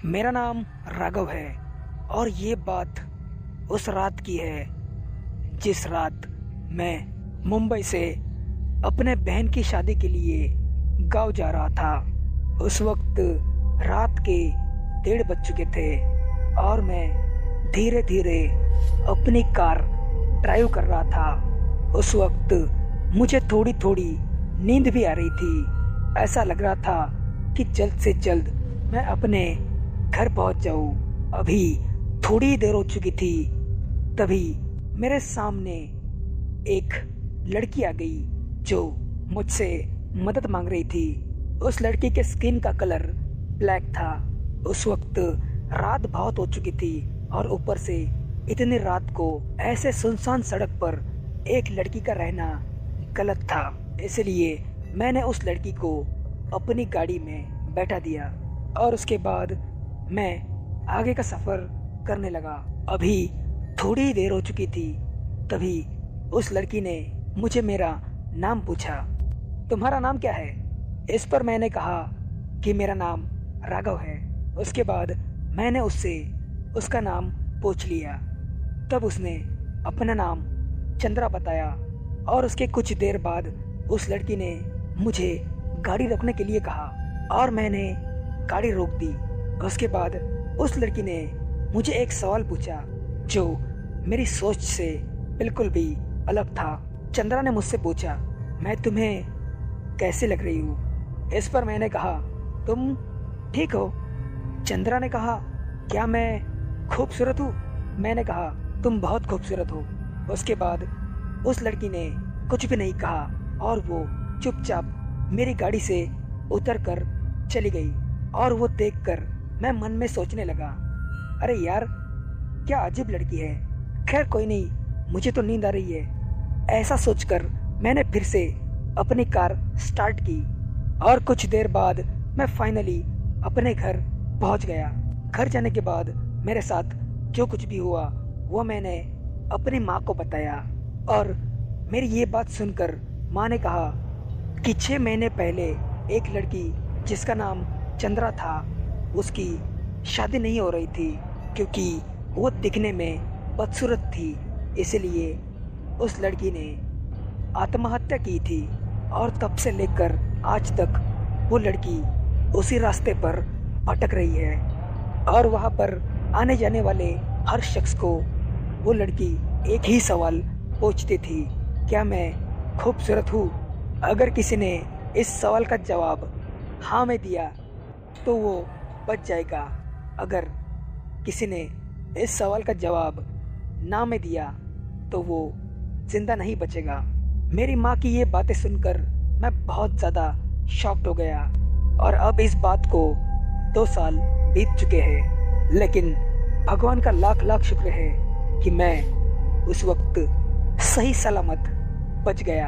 मेरा नाम राघव है और ये बात उस रात की है जिस रात मैं मुंबई से अपने बहन की शादी के लिए गांव जा रहा था। उस वक्त रात के 1:30 बज चुके थे और मैं धीरे धीरे अपनी कार ड्राइव कर रहा था। उस वक्त मुझे थोड़ी थोड़ी नींद भी आ रही थी। ऐसा लग रहा था कि जल्द से जल्द मैं अपने घर पहुंच जाऊं। अभी थोड़ी देर हो चुकी थी, तभी मेरे सामने एक लड़की आ गई जो मुझसे मदद मांग रही थी। उस लड़की के स्किन का कलर ब्लैक था। उस वक्त रात बहुत हो चुकी थी और ऊपर से इतनी रात को ऐसे सुनसान सड़क पर एक लड़की का रहना गलत था। इसलिए मैंने उस लड़की को अपनी गाड़ी में बैठा दिया और उसके बाद मैं आगे का सफर करने लगा। अभी थोड़ी देर हो चुकी थी, तभी उस लड़की ने मुझे मेरा नाम पूछा, तुम्हारा नाम क्या है? इस पर मैंने कहा कि मेरा नाम राघव है। उसके बाद मैंने उससे उसका नाम पूछ लिया। तब उसने अपना नाम चंद्रा बताया और उसके कुछ देर बाद उस लड़की ने मुझे गाड़ी रोकने के लिए कहा और मैंने गाड़ी रोक दी। उसके बाद उस लड़की ने मुझे एक सवाल पूछा जो मेरी सोच से बिल्कुल भी अलग था। चंद्रा ने मुझसे पूछा, मैं तुम्हें कैसे लग रही हूँ? इस पर मैंने कहा, तुम ठीक हो? चंद्रा ने कहा, क्या मैं खूबसूरत हूँ? मैंने कहा, तुम बहुत खूबसूरत हो। उसके बाद उस लड़की ने कुछ भी नहीं कहा और वो चुपचाप मेरी गाड़ी से उतरकर चली गई। और वो देखकर मैं मन में सोचने लगा, अरे यार, क्या अजीब लड़की है। खैर कोई नहीं, मुझे तो नींद आ रही है। ऐसा सोचकर मैंने फिर से अपनी कार स्टार्ट की और कुछ देर बाद मैं फाइनली अपने घर पहुंच गया। घर जाने के बाद मेरे साथ जो कुछ भी हुआ वो मैंने अपनी माँ को बताया और मेरी ये बात सुनकर माँ ने कहा कि 6 महीने पहले एक लड़की जिसका नाम चंद्रा था, उसकी शादी नहीं हो रही थी क्योंकि वो दिखने में बदसूरत थी। इसलिए उस लड़की ने आत्महत्या की थी और तब से लेकर आज तक वो लड़की उसी रास्ते पर भटक रही है और वहाँ पर आने जाने वाले हर शख्स को वो लड़की एक ही सवाल पूछती थी, क्या मैं खूबसूरत हूँ? अगर किसी ने इस सवाल का जवाब हाँ में दिया तो वो बच जाएगा। अगर किसी ने इस सवाल का जवाब ना में दिया तो वो जिंदा नहीं बचेगा। मेरी माँ की ये बातें सुनकर मैं बहुत ज़्यादा शॉक्ड हो गया और अब इस बात को 2 साल बीत चुके हैं, लेकिन भगवान का लाख लाख शुक्र है कि मैं उस वक्त सही सलामत बच गया।